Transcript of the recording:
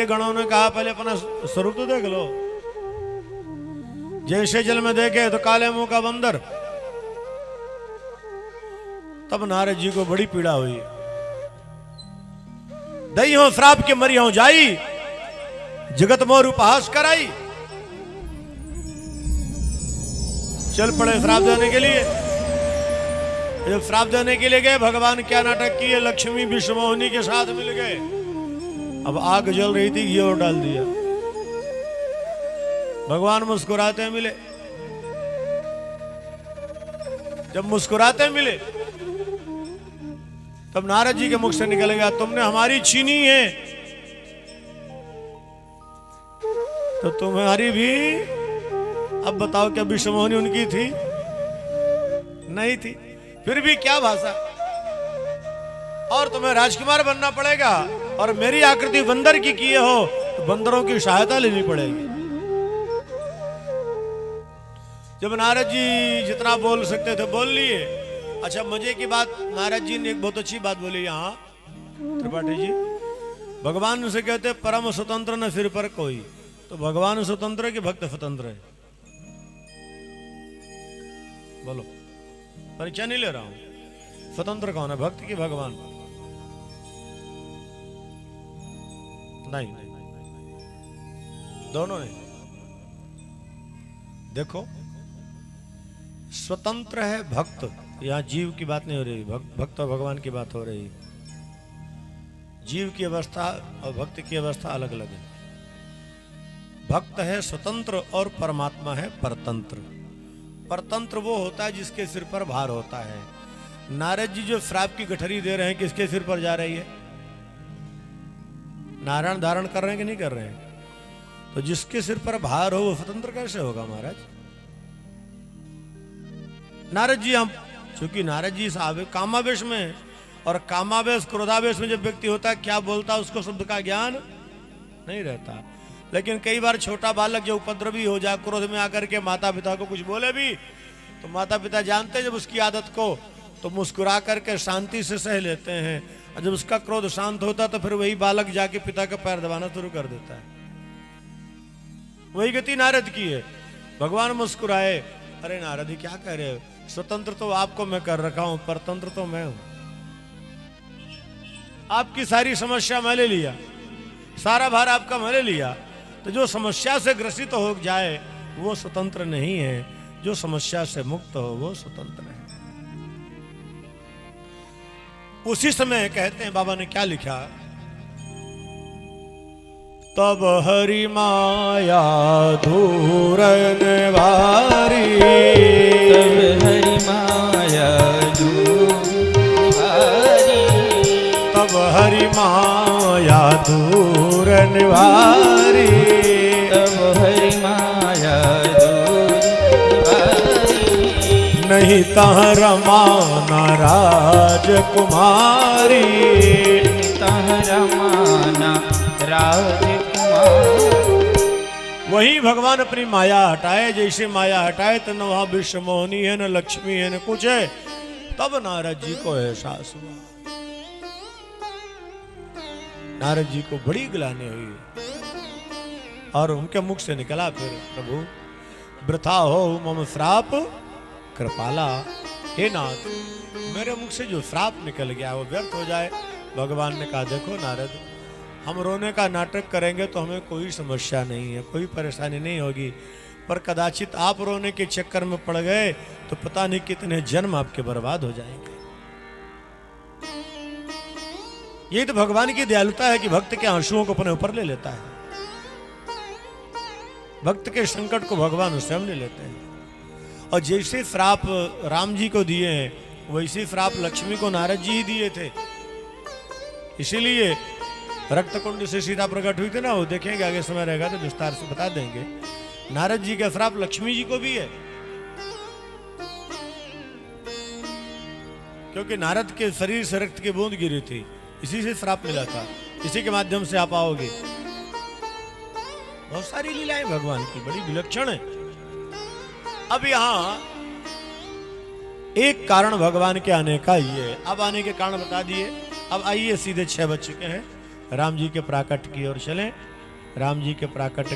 गणों ने कहा पहले अपना स्वरूप तो देख लो। जैसे जल में देखे तो काले मुंह का बंदर। तब नारद जी को बड़ी पीड़ा हुई। दई हो श्राप के मरी हो जाई, जगत मोर उपहास कराई। चल पड़े श्राप देने के लिए। जब श्राप देने के लिए गए, भगवान क्या नाटक किए, लक्ष्मी विश्वमोहिनी के साथ मिल गए। अब आग जल रही थी, घी और डाल दिया। भगवान मुस्कुराते मिले। जब मुस्कुराते मिले तब नारद जी के मुख से निकल गया, तुमने हमारी छीनी है तो तुम्हारी भी। अब बताओ क्या विश्वमोहिनी उनकी थी? नहीं थी। फिर भी क्या भाषा। और तुम्हें राजकुमार बनना पड़ेगा और मेरी आकृति बंदर की किए हो तो बंदरों की सहायता लेनी पड़ेगी। जब नारद जी जितना बोल सकते थे बोल लिए। अच्छा, मजे की बात, नारद जी ने एक बहुत अच्छी बात बोली यहाँ त्रिपाठी जी। भगवान से कहते परम स्वतंत्र न सिर पर कोई। तो भगवान स्वतंत्र है कि भक्त स्वतंत्र है? बोलो, परीक्षा नहीं ले रहा हूं। स्वतंत्र कौन है, भक्त की भगवान? नहीं, दोनों है। देखो, स्वतंत्र है भक्त। यहां जीव की बात नहीं हो रही, भक्त और भगवान की बात हो रही। जीव की अवस्था और भक्त की अवस्था अलग अलग है। भक्त है स्वतंत्र और परमात्मा है परतंत्र। परतंत्र वो होता है जिसके सिर पर भार होता है। नारद जी जो श्राप की गठरी दे रहे हैं, किसके सिर पर जा रही है? नारायण धारण कर रहे हैं कि नहीं कर रहे हैं? तो जिसके सिर पर भार हो वो स्वतंत्र कैसे होगा महाराज? नारद जी, हम चूंकि नारद जी साहब कामावेश में, और कामावेश क्रोधावेश में जब व्यक्ति होता है, क्या बोलता है उसको शब्द का ज्ञान नहीं रहता। लेकिन कई बार छोटा बालक जो उपद्रवी हो जाए, क्रोध में आकर के माता पिता को कुछ बोले भी, तो माता पिता जानते जब उसकी आदत को, तो मुस्कुरा करके शांति से सह लेते हैं। और जब उसका क्रोध शांत होता तो फिर वही बालक जाके पिता का पैर दबाना शुरू कर देता है। वही गति नारद की है। भगवान मुस्कुराए, अरे नारद क्या कह रहे हो? स्वतंत्र तो आपको मैं कर रखा हूं, परतंत्र तो मैं हूं। आपकी सारी समस्या मैं ले लिया, सारा भार आपका मैं ले लिया। तो जो समस्या से ग्रसित हो जाए वो स्वतंत्र नहीं है, जो समस्या से मुक्त हो वो स्वतंत्र है। उसी समय कहते हैं, बाबा ने क्या लिखा, तब हरि माया धूरन वारी। तब हरि माया धूरन वारी। तब हरि माया धूरन वारी। तब हरि माया धूरन वारी। नहीं तह रमाना राजकुमारी। तह रमाना राजकुमार। वही भगवान अपनी माया हटाए। जैसे माया हटाए तो न वहां विश्वमोहिनी है, न लक्ष्मी है, न कुछ है। तब नारद जी को एहसास हुआ। नारद जी को बड़ी गिलानी हुई और उनके मुख से निकला फिर, प्रभु वृथा हो मम श्राप कृपाला। हे नाथ, मेरे मुख से जो श्राप निकल गया वो व्यर्थ हो जाए। भगवान ने कहा, देखो नारद, हम रोने का नाटक करेंगे तो हमें कोई समस्या नहीं है, कोई परेशानी नहीं होगी। पर कदाचित आप रोने के चक्कर में पड़ गए तो पता नहीं कितने जन्म आपके बर्बाद हो जाएंगे। यही तो भगवान की दयालुता है कि भक्त के आंसुओं को अपने ऊपर ले लेता है। भक्त के संकट को भगवान स्वयं ले लेते हैं। और जैसे श्राप राम जी को दिए हैं, वैसे श्राप लक्ष्मी को नारद जी ही दिए थे। इसीलिए रक्तकुंड से सीता प्रकट हुई थी ना, वो देखेंगे आगे समय रहेगा तो विस्तार से बता देंगे। नारद जी का श्राप लक्ष्मी जी को भी है, क्योंकि नारद के शरीर से रक्त की बूंद गिरी थी, इसी से श्राप मिला था। इसी के माध्यम से आप आओगे। बहुत सारी लीलाएं भगवान की बड़ी विलक्षण है। अब यहां एक कारण भगवान के आने का ये है। अब आने के कारण बता दिए। अब आइए सीधे 6 बज चुके हैं, राम जी के प्राकट्य की ओर चलें। राम जी के प्राकट्य का